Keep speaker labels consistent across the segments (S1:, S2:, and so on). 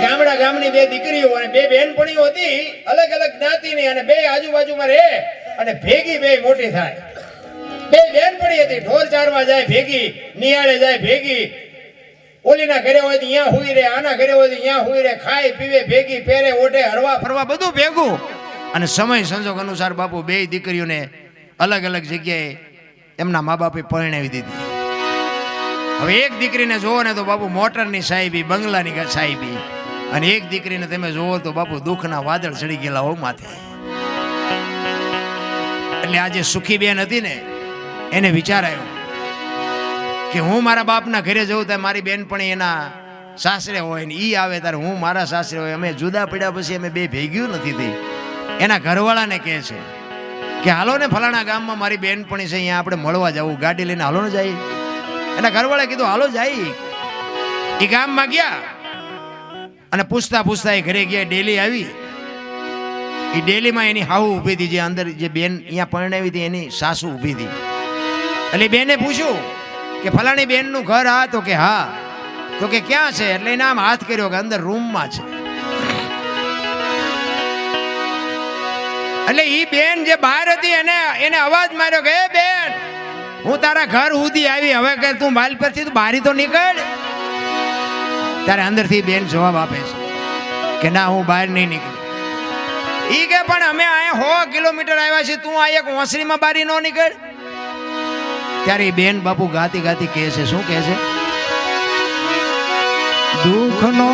S1: ગામડા ગામની બે દીકરીઓ અને બે બહેનપણીઓ હતી, અલગ અલગ જ્ઞાતિની, અને બે આજુબાજુમાં રહે અને ભેગી બે મોટી થાય. બે બહેનપણી હતી, ઢોર ચારવા જાય ભેગી, નિયાળે જાય ભેગી, ઓલીના ઘરે હોય તો અહીંયા હુઈ રહે, આના ઘરે હોય તો અહીંયા હુઈ રહે, ખાય પીવે ભેગી, પહેરે ઓઢે, હરવા ફરવા બધું ભેગું. અને સમય સંજોગ અનુસાર બાપુ બે દીકરીઓને અલગ અલગ જગ્યાએ એમના મા બાપે પરણાવી દીધી. હવે એક દીકરીને જોવો ને તો બાપુ મોટરની સાહેબી, બંગલાની સાહેબી, અને એક દીકરીને તમે જોવો તો બાપુ દુઃખના વાદળ ચડી ગયેલા હો માથે. એટલે આજે સુખી બેન હતી ને, એને વિચાર આવ્યો કે હું મારા બાપના ઘરે જઉં ત્યારે મારી બેનપણી એના સાસરે હોય ને ઈ આવે ત્યારે હું મારા સાસરે હોય, અમે જુદા પડ્યા પછી અમે બે ભેગ્યું નથી થઈ. એના ઘરવાળાને કહે છે કે હાલો ને ફલાણા ગામમાં મારી બેનપણી છે, અહીંયા આપણે મળવા જવું, ગાડી લઈને હાલો ને જાય. એના ઘરવાળાએ કીધું હાલો જાય. એ ગામમાં ગયા અને પૂછતા પૂછતા એ ઘરે ગયા. ડેલી આવી. એ ડેલીમાં એની હાહુ ઊભી હતી, જે અંદર જે બેન અહીંયા પરણાવી હતી એની સાસુ ઊભી હતી. એટલે બેને પૂછ્યું કે ફલાણી બેનનું ઘર હા? તો કે હા. તો કે ક્યાં છે? એટલે એને આમ હાથ કર્યો કે અંદર રૂમમાં છે. એટલે ઈ બેન જે બહાર હતી એને અવાજ માર્યો કે એ બેન, હું તારા ઘર સુધી આવી, હવે કે તું માલ પરથી બારી તો નીકળ. ત્યારે અંદરથી બેન જવાબ આપે છે કે ના, હું બહાર નહીં નીકળું. ઈ કે પણ અમે અહીંયા 100 કિલોમીટર આવ્યા છીએ, તું આ એક ઓસરીમાં બારી નો નીકળ. ત્યારે બેન બાપુ ગાતી ગાતી કહે છે, શું કહે છે? દુઃખનો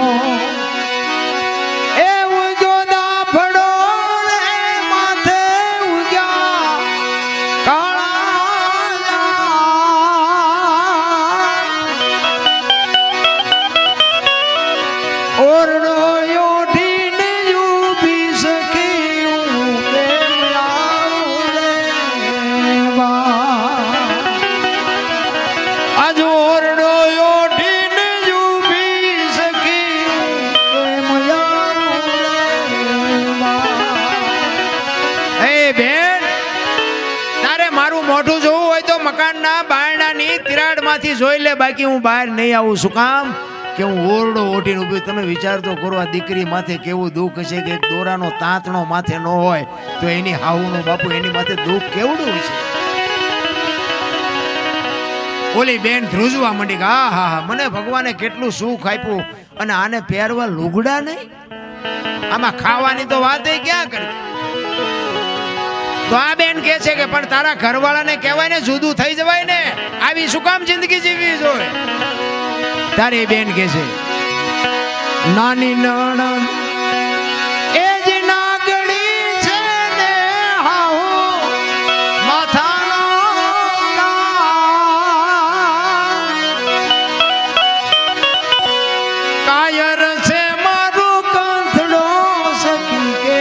S1: મકાનના બારણાની તિરાડમાંથી જોઈ લે, બાકી હું બહાર નહીં આવું. શું કામ? કે હું ઓરડો ઓઢીને ઊભી. તમે વિચાર તો કરો, આ દીકરી માથે કેવું દુઃખ છે કે એક દોરાનો તાંતણો માથે ન હોય તો એની હાહુનો બાપુ એની માથે દુઃખ કેવડું છે. ઓલી બેન ધ્રુજવા માંડી કે હા હા હા, મને ભગવાને કેટલું સુખ આપ્યું, અને આને પહેરવા લુગડા નહીં, આમાં ખાવાની તો વાત ક્યાં કરી. તો આ બેન કહે છે કે પણ તારા ઘરવાળાને કહેવાય ને જુદું થઈ જવાય ને, આવી શું કામ જિંદગી જીવવી જોઈએ? તારી બેન કહે છે નાની નણંદ એ જ નાગણી છે ને હાહુ માથાનો કાયર છે મારું કંથડો સખી કે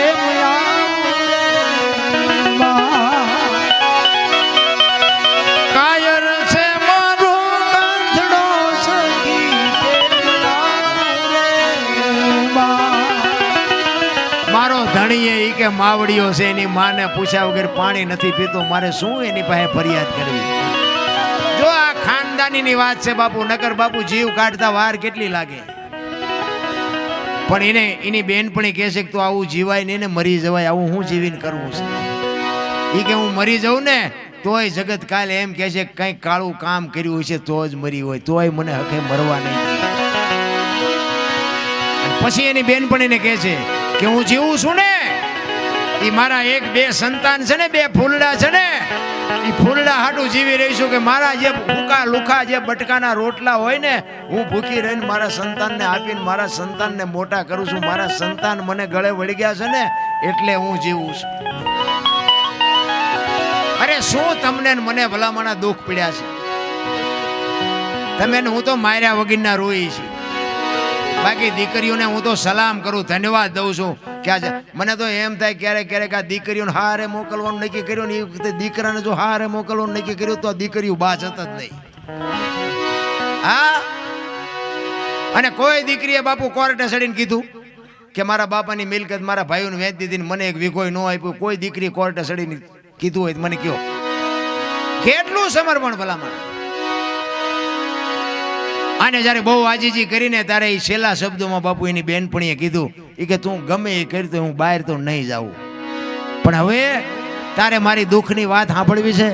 S1: ધણીએ કે માવડીઓ છે, એની માને પૂછ્યા વગર પાણી નથી પીતો, મારે શું એની પાસે ફરિયાદ કરવી? જો આ ખાનદાનીની વાત છે બાપુ, નકર બાપુ જીવ કાઢતા વાર કેટલી લાગે. પણ એની બેનપણી કહે છે કે તું આવું જીવાય નહીં ને, મરી જવાય, આવું હું જીવીને કરવું છે? એ કે હું મરી જાઉં ને તોય જગત કાલે એમ કહે છે કંઈક કાળું કામ કર્યું હોય છે તો જ મરી હોય, તોય મને હકે મરવા નહીં. પછી એની બેનપણીને કહે છે કે હું જીવું છું ને, એ મારા 1-2 સંતાન છે ને, 2 ફૂલડા છે ને, એ ફૂલડા હાટું જીવી રહીશું. કે મારા જે ભૂકા લુખા જે બટકાના રોટલા હોય ને, હું ભૂખી રહીને મારા સંતાનને આપીને મારા સંતાનને મોટા કરું છું. મારા સંતાન મને ગળે વળી ગયા છે ને, એટલે હું જીવું છું. અરે શું તમને મને ભલામણા દુઃખ પડ્યા છે? તમે હું તો માર્યા વગરના રોઈ છે. બાકી દીકરીઓને હું તો સલામ કરું, ધન્યવાદ દઉં છું. કે આજે મને તો એમ થાય ક્યારેક ક્યારેક આ દીકરીઓને હારે મોકલવાનું નક્કી કર્યું ને, એ વખતે દીકરાને જો હારે મોકલવાનું નક્કી કર્યું તો આ દીકરીઓ બાજ હતા જ નહીં. હા, અને કોઈ દીકરીએ બાપુ કોર્ટે ચડીને કીધું કે મારા બાપાની મિલકત મારા ભાઈઓને વેચી દીધી, મને એક વીઘોય ન આપ્યું. કોઈ દીકરી કોર્ટે ચડીને કીધું હોય મને કયો, કેટલું સમર્પણ ભલામણ. આને જ્યારે બહુ આજીજી કરીને ત્યારે એ છેલ્લા શબ્દોમાં બાપુ એની બેનપણીએ કીધું એ કે તું ગમે એ કરી તો હું બહાર તો નહીં જાઉં, પણ હવે તારે મારી દુઃખની વાત સાંભળવી છે.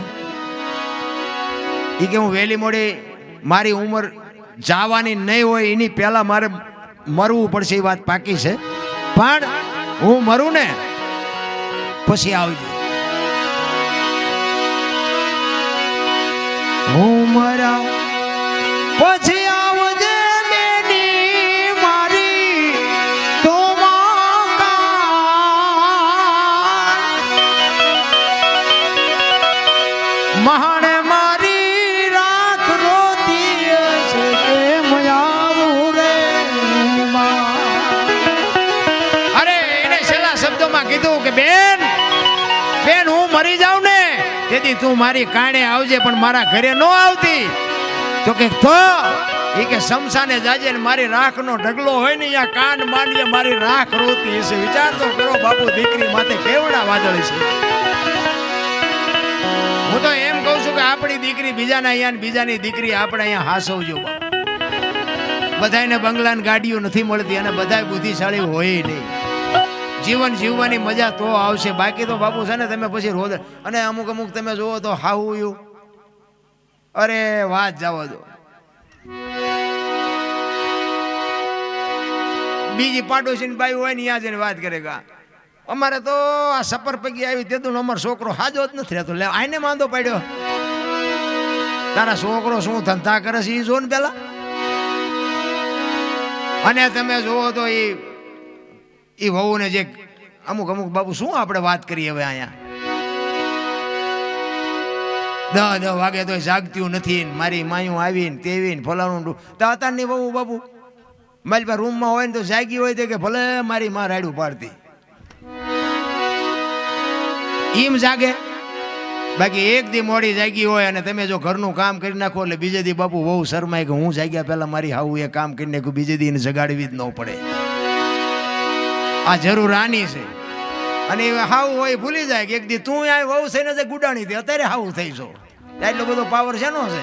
S1: એ કે હું વહેલી મોડી મારી ઉંમર જવાની નહીં હોય એની પહેલા મારે મરવું પડશે, એ વાત પાકી છે, પણ હું મરું ને પછી આવજો. હું મરા પછી આવજે બેની મારી તો મહાણે મારી રાખ રોતી છે કે મયાવું રે અરે એને છેલ્લા શબ્દોમાં કીધું કે બેન બેન હું મરી જાઉં ને તેથી તું મારી કાણે આવજે, પણ મારા ઘરે ન આવતી તો કે એ કે શમશાને જાજે ને મારી રાખનો ઢગલો હોય ને અહીંયા કાન માંડીએ મારી રાખ રોતી હશે. વિચાર તો કરો બાપુ, દીકરી માથે કેવડા વાદળ છે. હું તો એમ કહું છું કે આપણી દીકરી બીજાના અહીંયા ને બીજાની દીકરી આપણે અહીંયા હાસવજો. બધાને બંગલા ને ગાડીઓ નથી મળતી અને બધા બુદ્ધિશાળી હોય નહીં. જીવન જીવવાની મજા તો આવશે, બાકી તો બાપુ છે ને તમે પછી રોજ અને અમુક અમુક તમે જોવો તો હાવું અરે વાત જવા દો. બીજી પાડોશી બાઈ હોય ને ત્યાં જઈને વાત કરે કે અમારે તો આ સપર પગી આવી તે અમારો છોકરો હાજો જ નથી રહેતો. લે આને માંદો પડ્યો, તારા છોકરો શું ધંધા કરે છે એ જો ને પેલા. અને તમે જોવો તો એ વહુ ને જે અમુક અમુક બાપુ શું આપણે વાત કરીએ હવે અહીંયા 10 વાગે તો જાગતું નથી, મારી માયું આવીને તેવીને ફલાણું અત્યારની બહુ બાપુ મારી પાસે રૂમમાં હોય ને તો જાગી હોય તો કે ભલે મારી માં રાડું પાડતી એમ જાગે. બાકી એક દી મોડી જાગી હોય અને તમે જો ઘરનું કામ કરી નાખો એટલે બીજે દી બાપુ બહુ શરમાય કે હું જાગ્યા પહેલા મારી હાવું એ કામ કરી નાખ્યું, બીજે દી એને જગાડવી જ ન પડે. આ જરૂર આની છે. અને હાવું હોય ભૂલી જાય કે એક દી તું આ વહુ છે ને ગુડાણી દે અત્યારે હાવું થઈ છો, એટલો બધો પાવર છે નો છે.